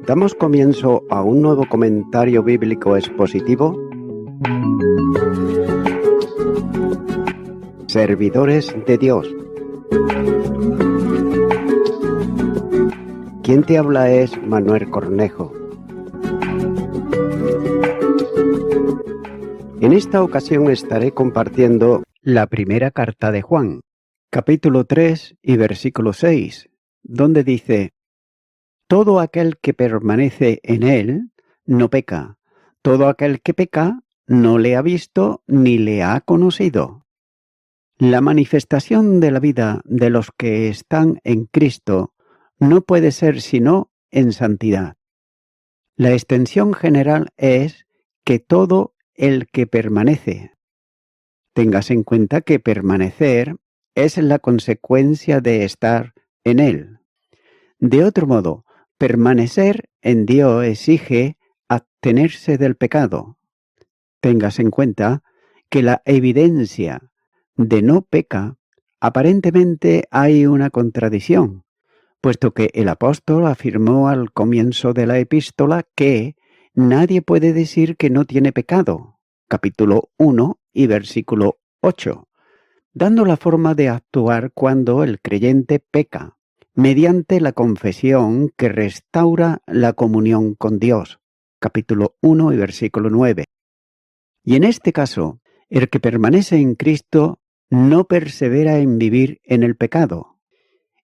Damos comienzo a un nuevo comentario bíblico expositivo. Servidores de Dios. Quien te habla es Manuel Cornejo. En esta ocasión estaré compartiendo la primera carta de Juan, capítulo 3 y versículo 6, donde dice: todo aquel que permanece en él no peca. Todo aquel que peca no le ha visto ni le ha conocido. La manifestación de la vida de los que están en Cristo no puede ser sino en santidad. La extensión general es que todo el que permanece. Tengas en cuenta que permanecer es la consecuencia de estar en él. De otro modo, permanecer en Dios exige abstenerse del pecado. Tengas en cuenta que la evidencia de no peca, aparentemente hay una contradicción, puesto que el apóstol afirmó al comienzo de la epístola que nadie puede decir que no tiene pecado, capítulo 1 y versículo 8, dando la forma de actuar cuando el creyente peca, mediante la confesión que restaura la comunión con Dios, capítulo 1 y versículo 9. Y en este caso, el que permanece en Cristo no persevera en vivir en el pecado.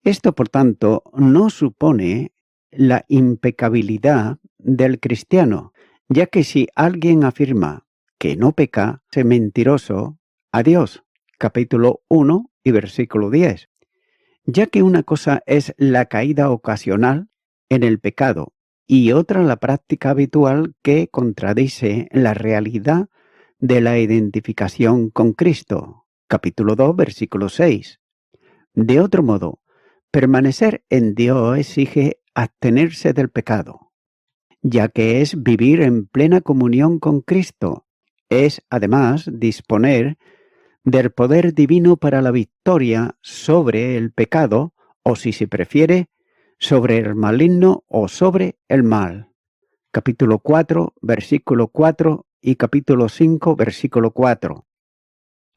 Esto, por tanto, no supone la impecabilidad del cristiano, ya que si alguien afirma que no peca, es mentiroso a Dios, capítulo 1 y versículo 10. Ya que una cosa es la caída ocasional en el pecado y otra la práctica habitual que contradice la realidad de la identificación con Cristo, capítulo 2, versículo 6. De otro modo, permanecer en Dios exige abstenerse del pecado, ya que es vivir en plena comunión con Cristo, es además disponer del poder divino para la victoria sobre el pecado, o si se prefiere, sobre el maligno o sobre el mal. Capítulo 4, versículo 4 y capítulo 5, versículo 4.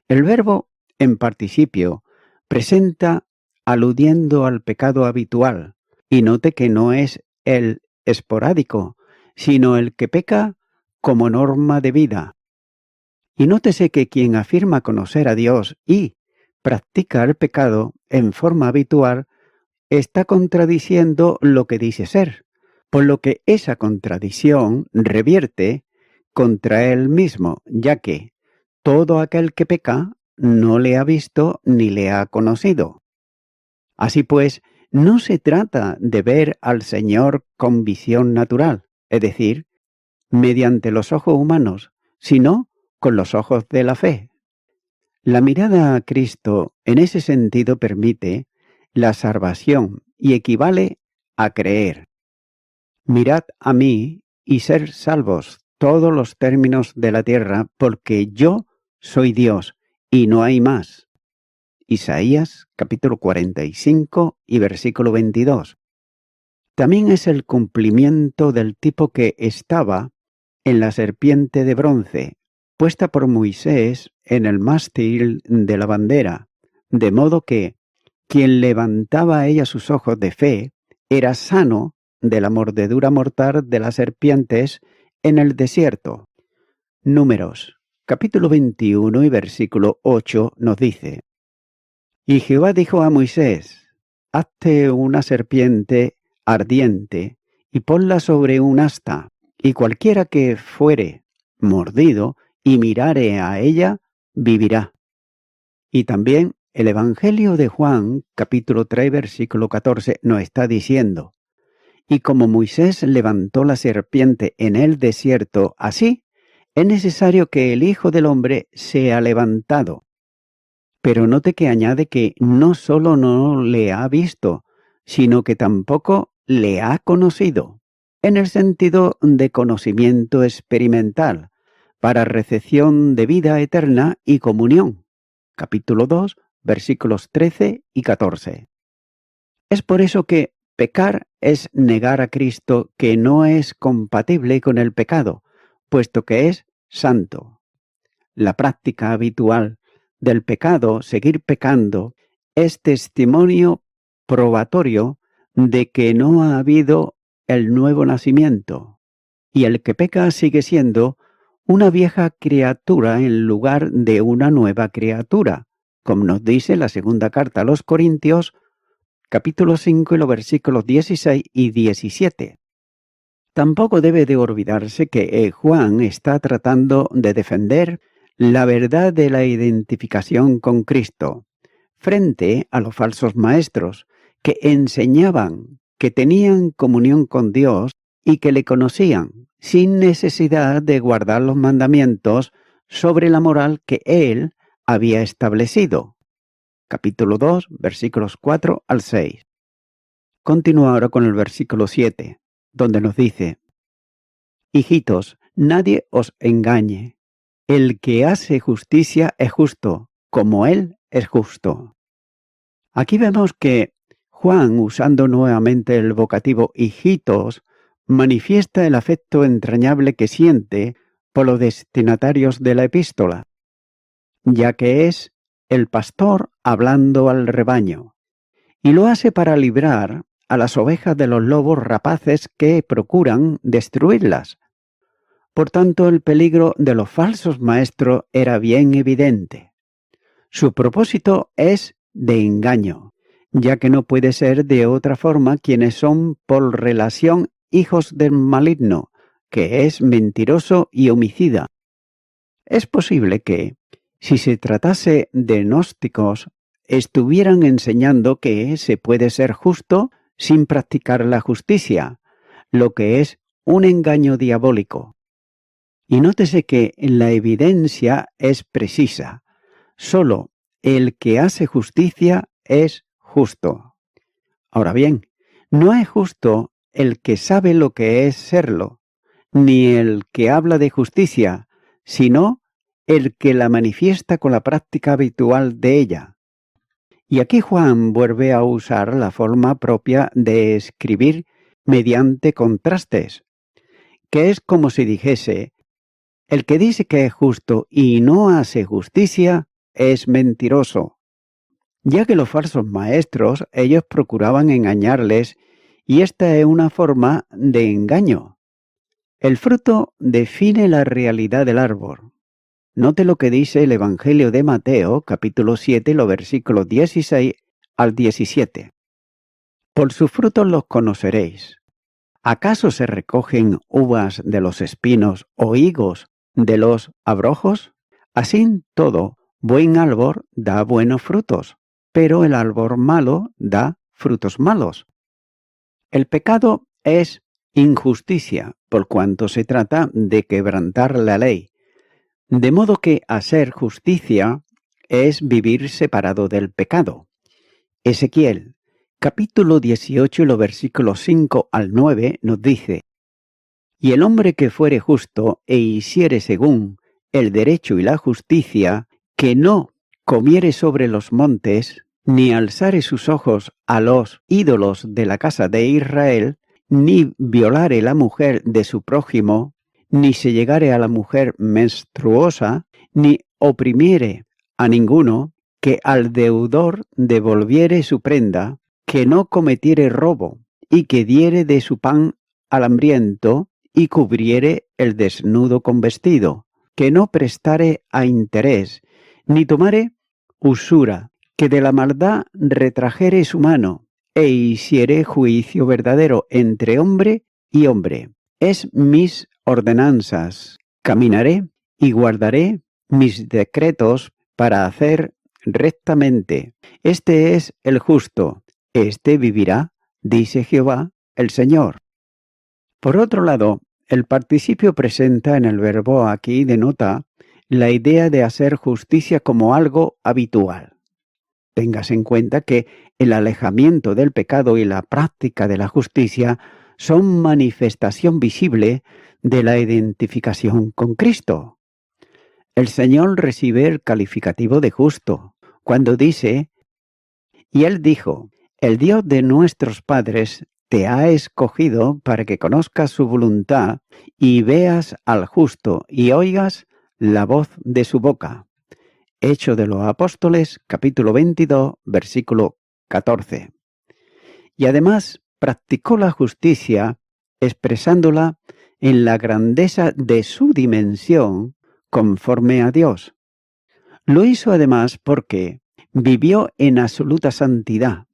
El verbo en participio presenta aludiendo al pecado habitual, y note que no es el esporádico, sino el que peca como norma de vida. Y nótese que quien afirma conocer a Dios y practica el pecado en forma habitual está contradiciendo lo que dice ser, por lo que esa contradicción revierte contra él mismo, ya que todo aquel que peca no le ha visto ni le ha conocido. Así pues, no se trata de ver al Señor con visión natural, es decir, mediante los ojos humanos, sino con los ojos de la fe. La mirada a Cristo en ese sentido permite la salvación y equivale a creer. Mirad a mí y ser salvos todos los términos de la tierra, porque yo soy Dios y no hay más. Isaías capítulo 45 y versículo 22. También es el cumplimiento del tipo que estaba en la serpiente de bronce, puesta por Moisés en el mástil de la bandera, de modo que quien levantaba a ella sus ojos de fe era sano de la mordedura mortal de las serpientes en el desierto. Números, capítulo 21 y versículo 8 nos dice: y Jehová dijo a Moisés: hazte una serpiente ardiente y ponla sobre un asta, y cualquiera que fuere mordido y mirare a ella, vivirá. Y también el Evangelio de Juan, capítulo 3, versículo 14, nos está diciendo: y como Moisés levantó la serpiente en el desierto, así es necesario que el Hijo del Hombre sea levantado. Pero note que añade que no solo no le ha visto, sino que tampoco le ha conocido, en el sentido de conocimiento experimental, para recepción de vida eterna y comunión. Capítulo 2, versículos 13 y 14. Es por eso que Pecar es negar a Cristo, que no es compatible con el pecado, puesto que es santo. La práctica habitual del pecado, seguir pecando, es testimonio probatorio de que no ha habido el nuevo nacimiento, y el que peca sigue siendo una vieja criatura en lugar de una nueva criatura, como nos dice la segunda carta a los Corintios, capítulo 5 y los versículos 16 y 17. Tampoco debe de olvidarse que Juan está tratando de defender la verdad de la identificación con Cristo frente a los falsos maestros que enseñaban que tenían comunión con Dios y que le conocían sin necesidad de guardar los mandamientos sobre la moral que Él había establecido. Capítulo 2, versículos 4 al 6. Continúa ahora con el versículo 7, donde nos dice: Hijitos, nadie os engañe. El que hace justicia es justo, como Él es justo. Aquí vemos que Juan, usando nuevamente el vocativo hijitos, manifiesta el afecto entrañable que siente por los destinatarios de la epístola, ya que es el pastor hablando al rebaño, y lo hace para librar a las ovejas de los lobos rapaces que procuran destruirlas. Por tanto, el peligro de los falsos maestros era bien evidente. Su propósito es de engaño, ya que no puede ser de otra forma quienes son por relación hijos del maligno, que es mentiroso y homicida. Es posible que, si se tratase de gnósticos, estuvieran enseñando que se puede ser justo sin practicar la justicia, lo que es un engaño diabólico. Y nótese que la evidencia es precisa. Solo el que hace justicia es justo. Ahora bien, no es justo el que sabe lo que es serlo, ni el que habla de justicia, sino el que la manifiesta con la práctica habitual de ella. Y aquí Juan vuelve a usar la forma propia de escribir mediante contrastes, que es como si dijese: el que dice que es justo y no hace justicia es mentiroso, ya que los falsos maestros, ellos procuraban engañarles, y esta es una forma de engaño. El fruto define la realidad del árbol. Note lo que dice el Evangelio de Mateo, capítulo 7, los versículos 16 al 17. Por sus frutos los conoceréis. ¿Acaso se recogen uvas de los espinos o higos de los abrojos? Así todo, buen árbol da buenos frutos, pero el árbol malo da frutos malos. El pecado es injusticia, por cuanto se trata de quebrantar la ley, de modo que hacer justicia es vivir separado del pecado. Ezequiel, capítulo 18 y los versículos 5 al 9 nos dice: Y el hombre que fuere justo e hiciere según el derecho y la justicia, que no comiere sobre los montes, ni alzare sus ojos a los ídolos de la casa de Israel, ni violare la mujer de su prójimo, ni se llegare a la mujer menstruosa, ni oprimiere a ninguno, que al deudor devolviere su prenda, que no cometiere robo, y que diere de su pan al hambriento, y cubriere el desnudo con vestido, que no prestare a interés, ni tomare usura, que de la maldad retrajere su mano, e hiciere juicio verdadero entre hombre y hombre. Es mis ordenanzas. Caminaré y guardaré mis decretos para hacer rectamente. Este es el justo, este vivirá, dice Jehová el Señor. Por otro lado, el participio presenta en el verbo aquí denota la idea de hacer justicia como algo habitual. Tengas en cuenta que el alejamiento del pecado y la práctica de la justicia son manifestación visible de la identificación con Cristo. El Señor recibe el calificativo de justo cuando dice: y Él dijo: el Dios de nuestros padres te ha escogido para que conozcas su voluntad y veas al justo y oigas la voz de su boca. Hechos de los Apóstoles, capítulo 22, versículo 14. Y además practicó la justicia expresándola en la grandeza de su dimensión conforme a Dios. Lo hizo además porque vivió en absoluta santidad.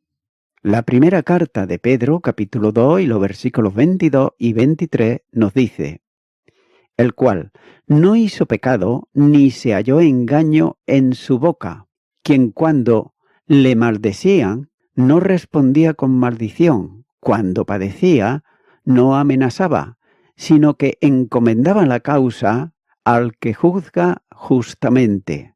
La primera carta de Pedro, capítulo 2 y los versículos 22 y 23 nos dice: el cual no hizo pecado ni se halló engaño en su boca, quien cuando le maldecían no respondía con maldición, cuando padecía no amenazaba, sino que encomendaba la causa al que juzga justamente.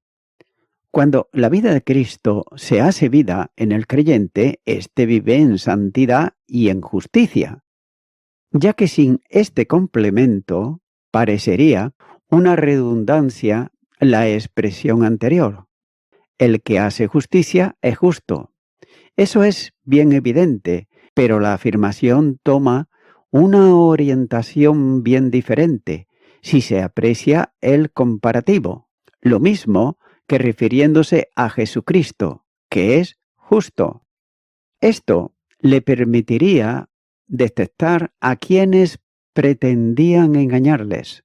Cuando la vida de Cristo se hace vida en el creyente, éste vive en santidad y en justicia, ya que sin este complemento parecería una redundancia la expresión anterior. El que hace justicia es justo. Eso es bien evidente, pero la afirmación toma una orientación bien diferente si se aprecia el comparativo. Lo mismo que refiriéndose a Jesucristo, que es justo. Esto le permitiría detectar a quienes pretendían engañarles.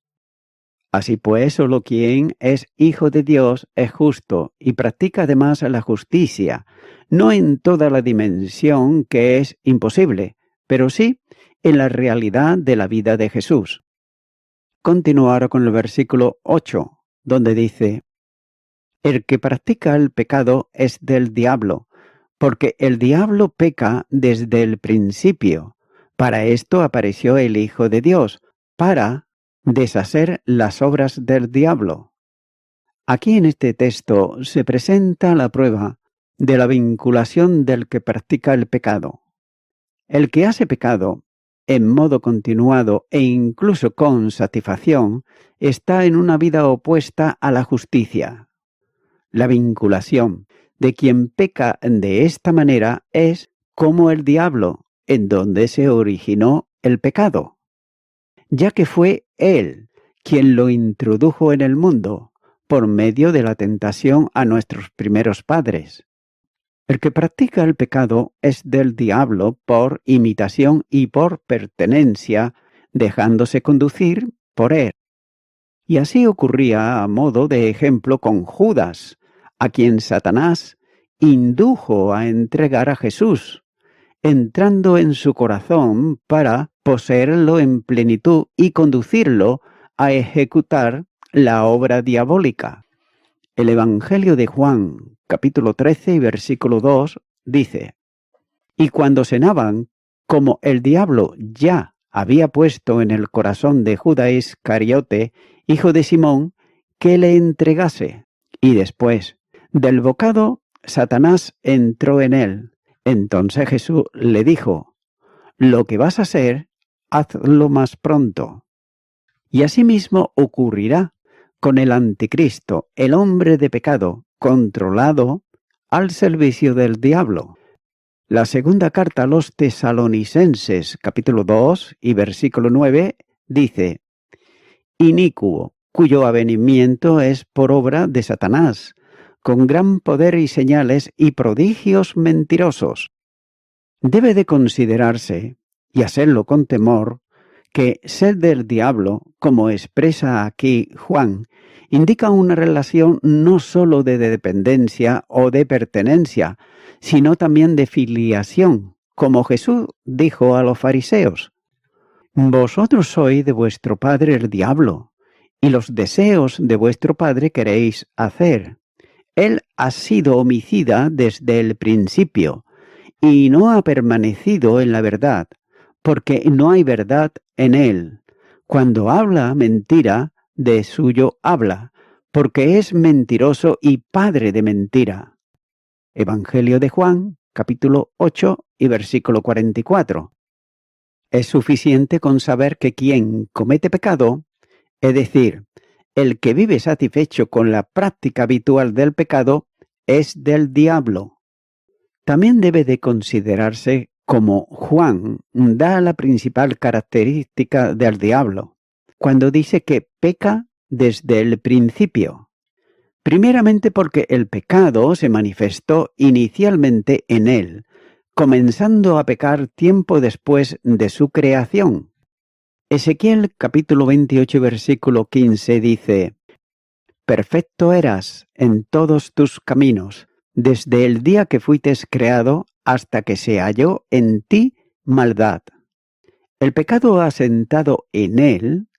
Así pues, solo quien es hijo de Dios es justo y practica además la justicia, no en toda la dimensión que es imposible, pero sí en la realidad de la vida de Jesús. Continuar con el versículo 8, donde dice: el que practica el pecado es del diablo, porque el diablo peca desde el principio. Para esto apareció el Hijo de Dios, para deshacer las obras del diablo. Aquí en este texto se presenta la prueba de la vinculación del que practica el pecado. El que hace pecado en modo continuado e incluso con satisfacción está en una vida opuesta a la justicia. La vinculación de quien peca de esta manera es como el diablo, en donde se originó el pecado, ya que fue él quien lo introdujo en el mundo por medio de la tentación a nuestros primeros padres. El que practica el pecado es del diablo por imitación y por pertenencia, dejándose conducir por él. Y así ocurría a modo de ejemplo con Judas, a quien Satanás indujo a entregar a Jesús, entrando en su corazón para poseerlo en plenitud y conducirlo a ejecutar la obra diabólica. El Evangelio de Juan, capítulo 13 y versículo 2, dice: y cuando cenaban, como el diablo ya había puesto en el corazón de Judas Iscariote, hijo de Simón, que le entregase, y después del bocado, Satanás entró en él. Entonces Jesús le dijo: lo que vas a hacer, hazlo más pronto. Y asimismo ocurrirá con el anticristo, el hombre de pecado, controlado al servicio del diablo. La segunda carta a los Tesalonicenses, capítulo 2 y versículo 9, dice: inicuo, cuyo avenimiento es por obra de Satanás, con gran poder y señales y prodigios mentirosos. Debe de considerarse, y hacerlo con temor, que ser del diablo, como expresa aquí Juan, indica una relación no sólo de dependencia o de pertenencia, sino también de filiación, como Jesús dijo a los fariseos: vosotros sois de vuestro padre el diablo, y los deseos de vuestro padre queréis hacer. Él ha sido homicida desde el principio, y no ha permanecido en la verdad, porque no hay verdad en él. Cuando habla mentira, de suyo habla, porque es mentiroso y padre de mentira. Evangelio de Juan, capítulo 8 y versículo 44. Es suficiente con saber que quien comete pecado, es decir, el que vive satisfecho con la práctica habitual del pecado, es del diablo. También debe de considerarse como Juan da la principal característica del diablo, cuando dice que peca desde el principio. Primeramente porque el pecado se manifestó inicialmente en él, comenzando a pecar tiempo después de su creación. Ezequiel capítulo 28 versículo 15 dice: Perfecto eras en todos tus caminos, desde el día que fuites creado hasta que se halló en ti maldad. El pecado asentado en él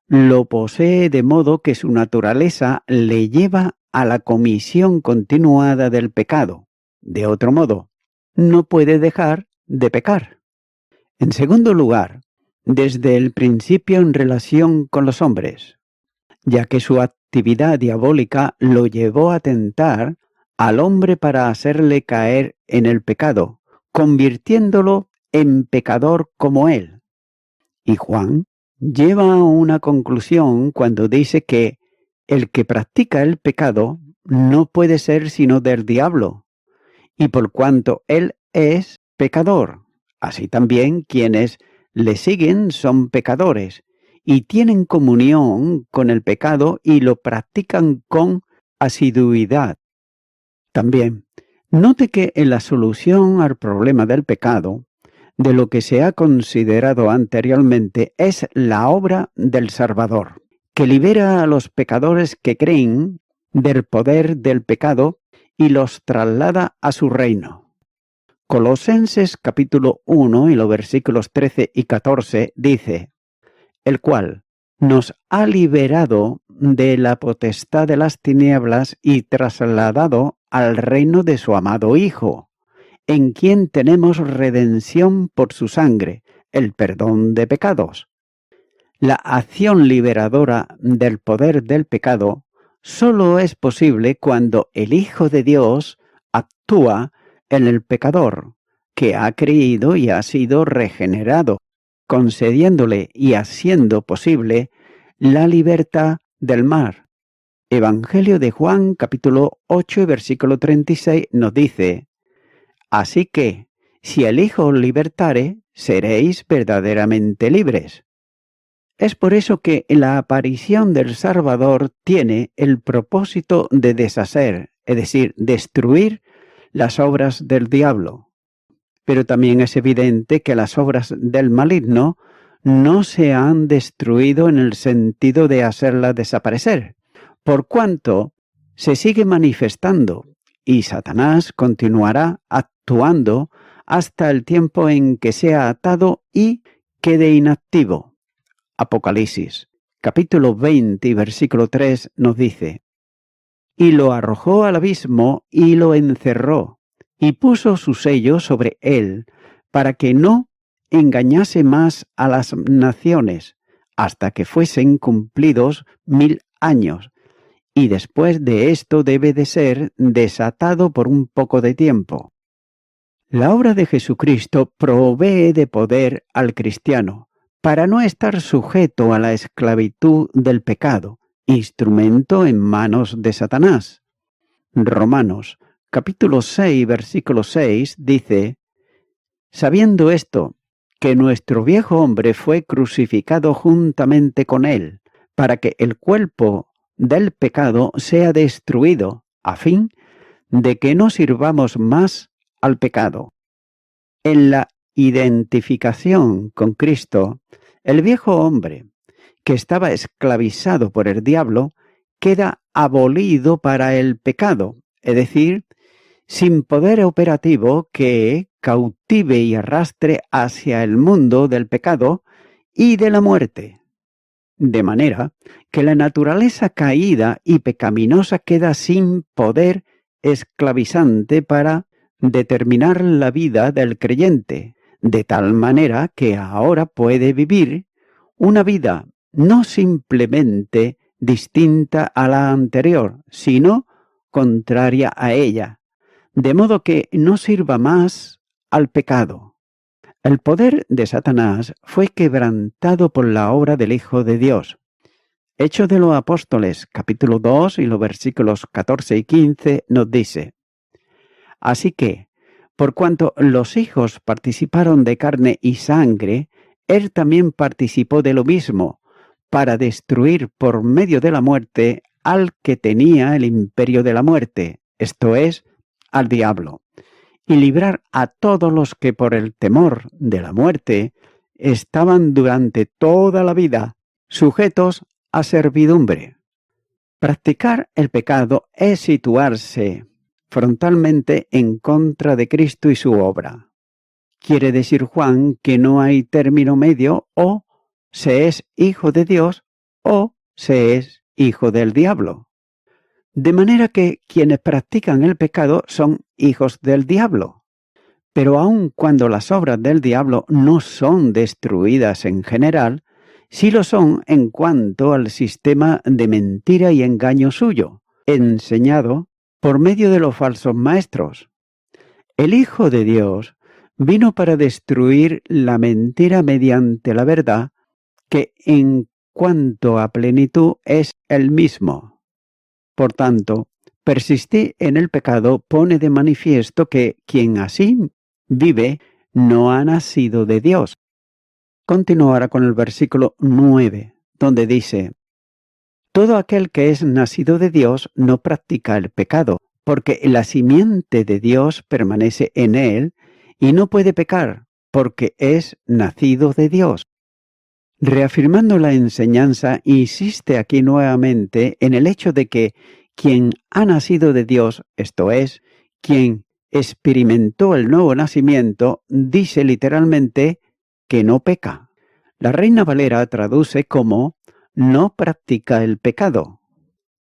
lo posee de modo que su naturaleza le lleva a la comisión continuada del pecado. De otro modo, no puede dejar de pecar. En segundo lugar, desde el principio en relación con los hombres, ya que su actividad diabólica lo llevó a tentar al hombre para hacerle caer en el pecado, convirtiéndolo en pecador como él. Y Juan lleva a una conclusión cuando dice que el que practica el pecado no puede ser sino del diablo, y por cuanto él es pecador, así también quienes le siguen son pecadores, y tienen comunión con el pecado y lo practican con asiduidad. También, note que en la solución al problema del pecado, de lo que se ha considerado anteriormente es la obra del Salvador, que libera a los pecadores que creen del poder del pecado y los traslada a su reino. Colosenses capítulo 1 y los versículos 13 y 14 dice: el cual nos ha liberado de la potestad de las tinieblas y trasladado al reino de su amado Hijo, en quien tenemos redención por su sangre, el perdón de pecados. La acción liberadora del poder del pecado solo es posible cuando el Hijo de Dios actúa en el pecador, que ha creído y ha sido regenerado, concediéndole y haciendo posible la libertad del mal. Evangelio de Juan, capítulo 8, versículo 36, nos dice: Así que, si el Hijo os libertare, seréis verdaderamente libres. Es por eso que la aparición del Salvador tiene el propósito de deshacer, es decir, destruir las obras del diablo. Pero también es evidente que las obras del maligno no se han destruido en el sentido de hacerlas desaparecer, por cuanto se sigue manifestando y Satanás continuará actuando hasta el tiempo en que sea atado y quede inactivo. Apocalipsis, capítulo 20, versículo 3 nos dice: Y lo arrojó al abismo y lo encerró, y puso su sello sobre él, para que no engañase más a las naciones, hasta que fuesen cumplidos 1000 años, y después de esto debe de ser desatado por un poco de tiempo. La obra de Jesucristo provee de poder al cristiano, para no estar sujeto a la esclavitud del pecado, instrumento en manos de Satanás. Romanos, capítulo 6, versículo 6, dice: Sabiendo esto, que nuestro viejo hombre fue crucificado juntamente con él, para que el cuerpo del pecado sea destruido, a fin de que no sirvamos más al pecado. En la identificación con Cristo, el viejo hombre, que estaba esclavizado por el diablo, queda abolido para el pecado, es decir, sin poder operativo que cautive y arrastre hacia el mundo del pecado y de la muerte. De manera que la naturaleza caída y pecaminosa queda sin poder esclavizante para determinar la vida del creyente, de tal manera que ahora puede vivir una vida no simplemente distinta a la anterior, sino contraria a ella, de modo que no sirva más al pecado. El poder de Satanás fue quebrantado por la obra del Hijo de Dios. Hechos de los Apóstoles, capítulo 2 y los versículos 14 y 15 nos dice: Así que, Por cuanto los hijos participaron de carne y sangre, él también participó de lo mismo, para destruir por medio de la muerte al que tenía el imperio de la muerte, esto es, al diablo, y librar a todos los que por el temor de la muerte estaban durante toda la vida sujetos a servidumbre. Practicar el pecado es situarse frontalmente en contra de Cristo y su obra. Quiere decir Juan que no hay término medio, o se es hijo de Dios o se es hijo del diablo. De manera que quienes practican el pecado son hijos del diablo. Pero aun cuando las obras del diablo no son destruidas en general, sí lo son en cuanto al sistema de mentira y engaño suyo, enseñado por medio de los falsos maestros. El Hijo de Dios vino para destruir la mentira mediante la verdad, que en cuanto a plenitud es el mismo. Por tanto, persistir en el pecado pone de manifiesto que quien así vive no ha nacido de Dios. Continuará con el versículo 9, donde dice: todo aquel que es nacido de Dios no practica el pecado, porque la simiente de Dios permanece en él y no puede pecar, porque es nacido de Dios. Reafirmando la enseñanza, insiste aquí nuevamente en el hecho de que quien ha nacido de Dios, esto es, quien experimentó el nuevo nacimiento, dice literalmente que no peca. La Reina Valera traduce como no practica el pecado.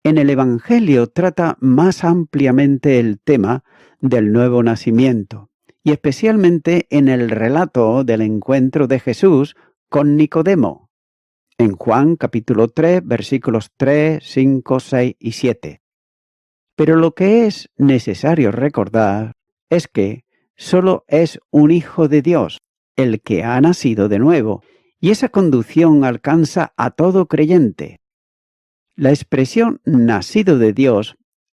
En el Evangelio trata más ampliamente el tema del nuevo nacimiento, y especialmente en el relato del encuentro de Jesús con Nicodemo, en Juan capítulo 3, versículos 3, 5, 6 y 7. Pero lo que es necesario recordar es que solo es un hijo de Dios el que ha nacido de nuevo, y esa conducción alcanza a todo creyente. La expresión nacido de Dios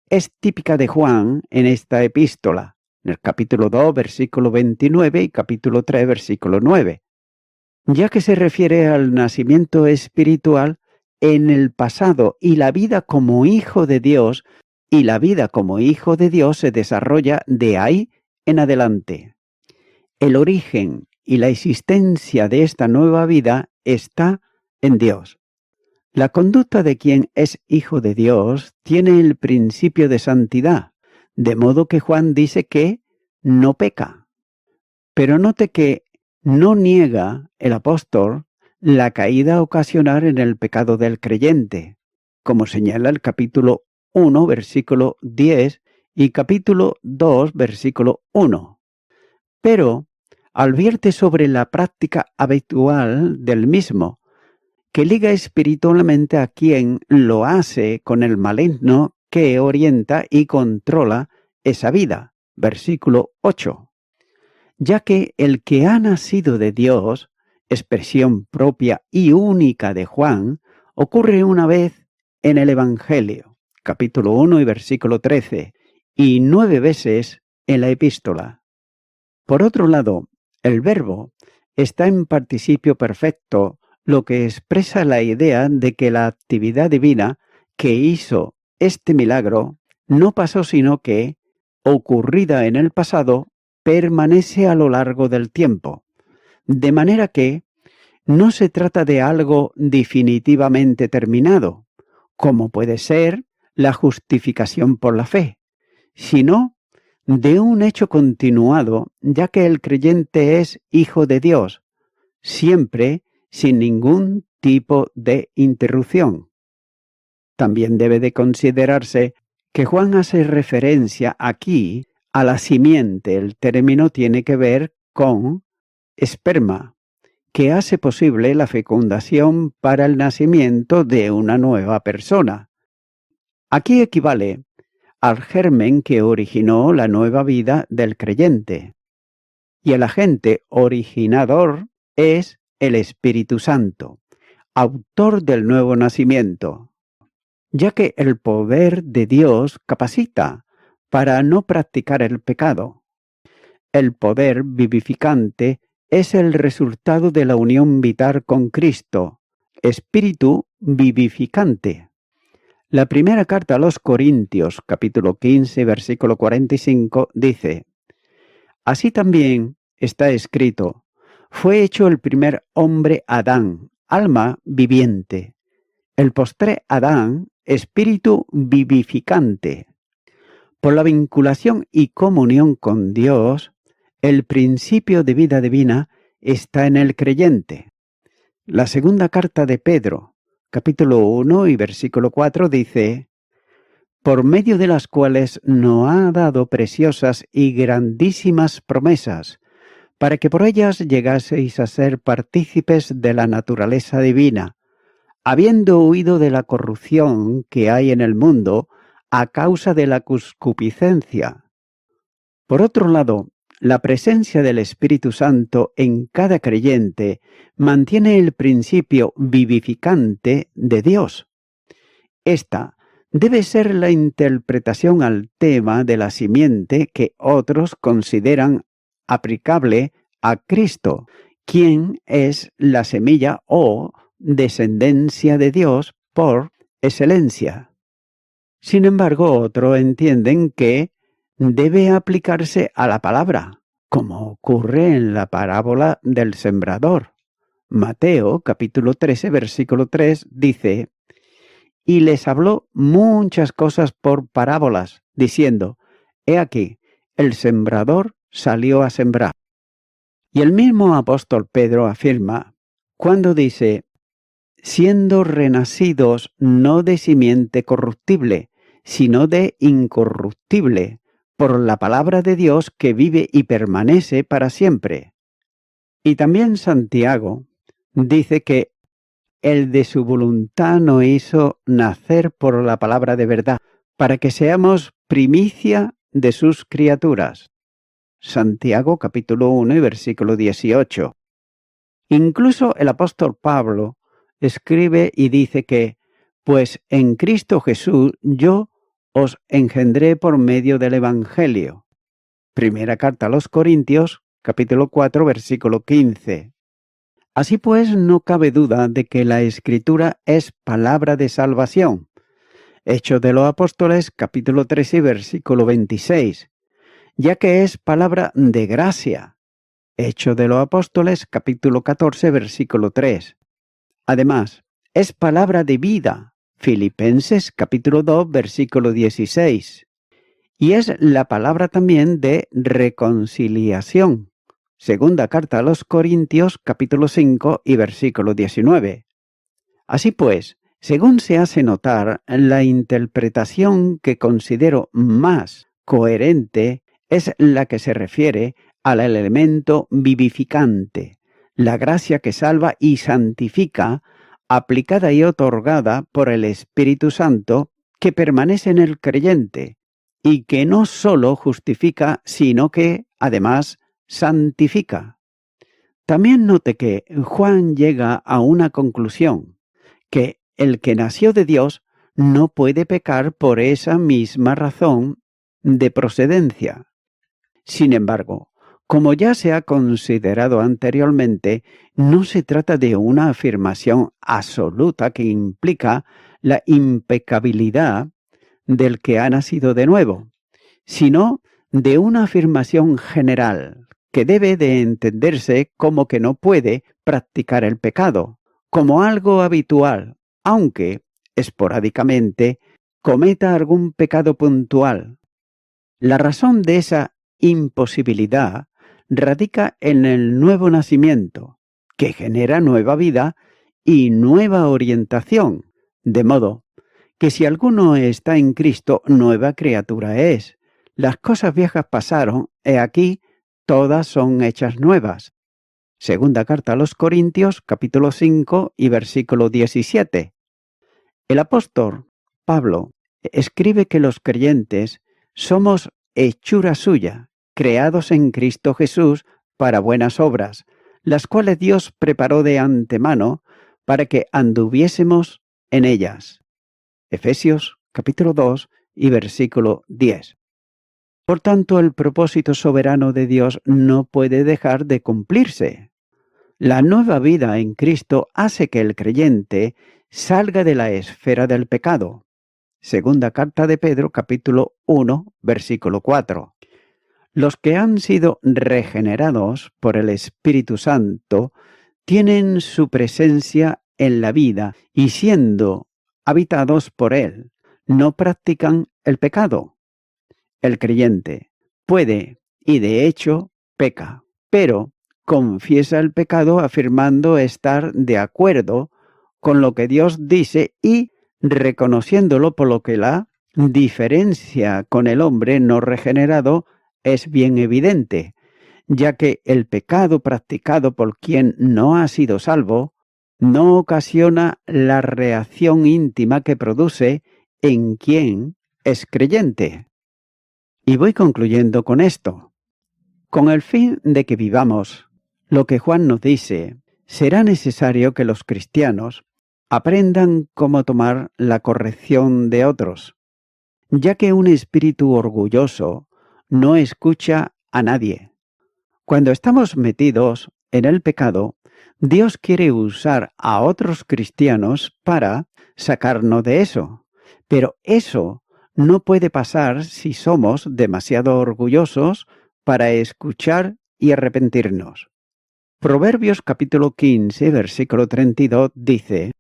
es típica de Juan en esta epístola, en el capítulo 2, versículo 29 y capítulo 3, versículo 9, ya que se refiere al nacimiento espiritual en el pasado y la vida como hijo de Dios, y la vida como hijo de Dios se desarrolla de ahí en adelante. El origen y la existencia de esta nueva vida está en Dios. La conducta de quien es hijo de Dios tiene el principio de santidad, de modo que Juan dice que no peca. Pero note que no niega el apóstol la caída ocasional en el pecado del creyente, como señala el capítulo 1, versículo 10 y capítulo 2, versículo 1. Pero advierte sobre la práctica habitual del mismo, que liga espiritualmente a quien lo hace con el maligno que orienta y controla esa vida. Versículo 8. Ya que el que ha nacido de Dios, expresión propia y única de Juan, ocurre una vez en el Evangelio, capítulo 1 y versículo 13, y 9 veces en la epístola. Por otro lado, el verbo está en participio perfecto, lo que expresa la idea de que la actividad divina que hizo este milagro no pasó, sino que, ocurrida en el pasado, permanece a lo largo del tiempo. De manera que no se trata de algo definitivamente terminado, como puede ser la justificación por la fe, sino de un hecho continuado, ya que el creyente es hijo de Dios, siempre sin ningún tipo de interrupción. También debe de considerarse que Juan hace referencia aquí a la simiente. El término tiene que ver con esperma, que hace posible la fecundación para el nacimiento de una nueva persona. Aquí equivale al germen que originó la nueva vida del creyente. Y el agente originador es el Espíritu Santo, autor del nuevo nacimiento, ya que el poder de Dios capacita para no practicar el pecado. El poder vivificante es el resultado de la unión vital con Cristo, espíritu vivificante. La primera carta a los Corintios, capítulo 15, versículo 45, dice: Así también está escrito: fue hecho el primer hombre Adán, alma viviente; el postre Adán, espíritu vivificante. Por la vinculación y comunión con Dios, el principio de vida divina está en el creyente. La segunda carta de Pedro, capítulo 1 y versículo 4 dice: por medio de las cuales nos ha dado preciosas y grandísimas promesas, para que por ellas llegaseis a ser partícipes de la naturaleza divina, habiendo huido de la corrupción que hay en el mundo a causa de la concupiscencia. Por otro lado, la presencia del Espíritu Santo en cada creyente mantiene el principio vivificante de Dios. Esta debe ser la interpretación al tema de la simiente que otros consideran aplicable a Cristo, quien es la semilla o descendencia de Dios por excelencia. Sin embargo, otros entienden que debe aplicarse a la palabra, como ocurre en la parábola del sembrador. Mateo, capítulo 13, versículo 3, dice: y les habló muchas cosas por parábolas, diciendo: he aquí, el sembrador salió a sembrar. Y el mismo apóstol Pedro afirma, cuando dice: siendo renacidos no de simiente corruptible, sino de incorruptible, por la palabra de Dios que vive y permanece para siempre. Y también Santiago dice que el de su voluntad nos hizo nacer por la palabra de verdad, para que seamos primicia de sus criaturas. Santiago capítulo 1 y versículo 18. Incluso el apóstol Pablo escribe y dice que, pues en Cristo Jesús yo os engendré por medio del Evangelio. Primera carta a los Corintios, capítulo 4, versículo 15. Así pues, no cabe duda de que la Escritura es palabra de salvación. Hechos de los Apóstoles, capítulo 13, versículo 26, ya que es palabra de gracia. Hechos de los Apóstoles, capítulo 14, versículo 3. Además, es palabra de vida. Filipenses, capítulo 2, versículo 16. Y es la palabra también de reconciliación. Segunda carta a los Corintios, capítulo 5 y versículo 19. Así pues, según se hace notar, la interpretación que considero más coherente es la que se refiere al elemento vivificante, la gracia que salva y santifica, aplicada y otorgada por el Espíritu Santo, que permanece en el creyente, y que no sólo justifica, sino que, además, santifica. También note que Juan llega a una conclusión, que el que nació de Dios no puede pecar por esa misma razón de procedencia. Sin embargo, como ya se ha considerado anteriormente, no se trata de una afirmación absoluta que implica la impecabilidad del que ha nacido de nuevo, sino de una afirmación general que debe de entenderse como que no puede practicar el pecado, como algo habitual, aunque esporádicamente cometa algún pecado puntual. La razón de esa imposibilidad radica en el nuevo nacimiento, que genera nueva vida y nueva orientación, de modo que si alguno está en Cristo, nueva criatura es. Las cosas viejas pasaron, he aquí, todas son hechas nuevas. Segunda carta a los Corintios, capítulo 5 y versículo 17. El apóstol Pablo escribe que los creyentes somos hechura suya, creados en Cristo Jesús para buenas obras, las cuales Dios preparó de antemano para que anduviésemos en ellas. Efesios capítulo 2 y versículo 10. Por tanto, el propósito soberano de Dios no puede dejar de cumplirse. La nueva vida en Cristo hace que el creyente salga de la esfera del pecado. Segunda carta de Pedro, capítulo 1, versículo 4. Los que han sido regenerados por el Espíritu Santo tienen su presencia en la vida y siendo habitados por Él, no practican el pecado. El creyente puede, y de hecho, peca, pero confiesa el pecado afirmando estar de acuerdo con lo que Dios dice y reconociéndolo, por lo que la diferencia con el hombre no regenerado es bien evidente, ya que el pecado practicado por quien no ha sido salvo no ocasiona la reacción íntima que produce en quien es creyente. Y voy concluyendo con esto. Con el fin de que vivamos lo que Juan nos dice, será necesario que los cristianos aprendan cómo tomar la corrección de otros, ya que un espíritu orgulloso no escucha a nadie. Cuando estamos metidos en el pecado, Dios quiere usar a otros cristianos para sacarnos de eso, pero eso no puede pasar si somos demasiado orgullosos para escuchar y arrepentirnos. Proverbios capítulo 15, versículo 32 dice: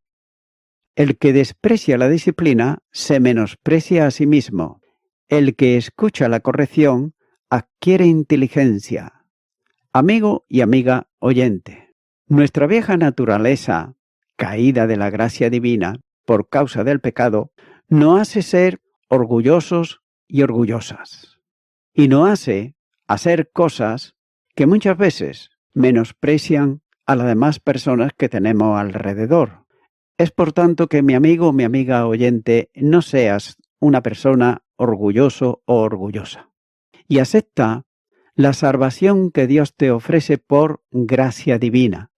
El que desprecia la disciplina se menosprecia a sí mismo. El que escucha la corrección adquiere inteligencia. Amigo y amiga oyente, nuestra vieja naturaleza, caída de la gracia divina por causa del pecado, nos hace ser orgullosos y orgullosas. Y nos hace hacer cosas que muchas veces menosprecian a las demás personas que tenemos alrededor. Es por tanto que mi amigo o mi amiga oyente, no seas una persona orgulloso o orgullosa. Y acepta la salvación que Dios te ofrece por gracia divina,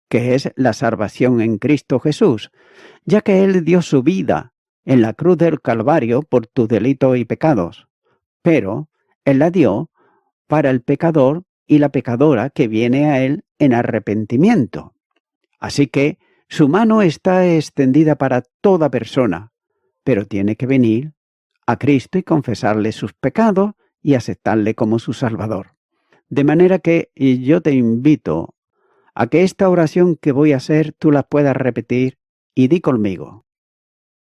que es la salvación en Cristo Jesús, ya que Él dio su vida en la cruz del Calvario por tus delitos y pecados, pero Él la dio para el pecador y la pecadora que viene a Él en arrepentimiento. Así que su mano está extendida para toda persona, pero tiene que venir a Cristo y confesarle sus pecados y aceptarle como su Salvador. De manera que yo te invito a que esta oración que voy a hacer tú la puedas repetir y di conmigo.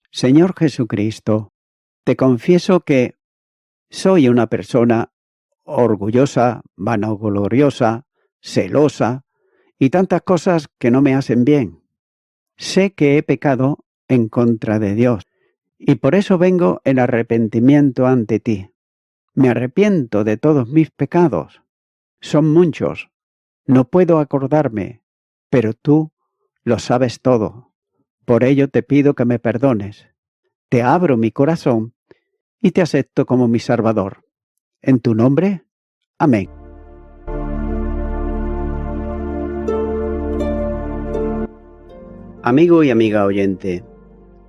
Señor Jesucristo, te confieso que soy una persona orgullosa, vanagloriosa, celosa y tantas cosas que no me hacen bien. Sé que he pecado en contra de Dios y por eso vengo en arrepentimiento ante ti. Me arrepiento de todos mis pecados. Son muchos. No puedo acordarme, pero tú lo sabes todo. Por ello te pido que me perdones. Te abro mi corazón y te acepto como mi Salvador. En tu nombre, amén. Amigo y amiga oyente,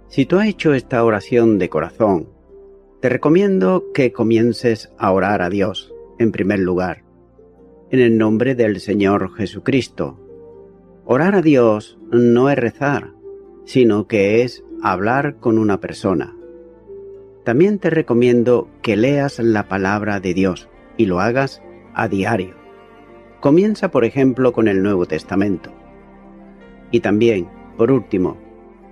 si tú has hecho esta oración de corazón, te recomiendo que comiences a orar a Dios, en primer lugar, en el nombre del Señor Jesucristo. Orar a Dios no es rezar, sino que es hablar con una persona. También te recomiendo que leas la palabra de Dios y lo hagas a diario. Comienza, por ejemplo, con el Nuevo Testamento. Y también, por último,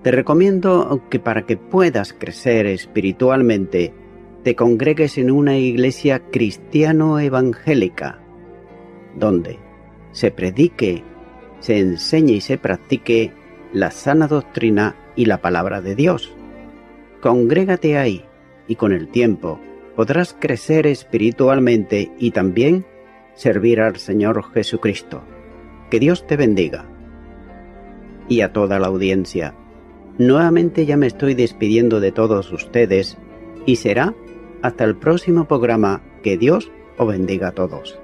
te recomiendo que para que puedas crecer espiritualmente, te congregues en una iglesia cristiano-evangélica, donde se predique, se enseñe y se practique la sana doctrina y la palabra de Dios. Congrégate ahí y con el tiempo podrás crecer espiritualmente y también servir al Señor Jesucristo. Que Dios te bendiga. Y a toda la audiencia, nuevamente ya me estoy despidiendo de todos ustedes y será hasta el próximo programa. Que Dios os bendiga a todos.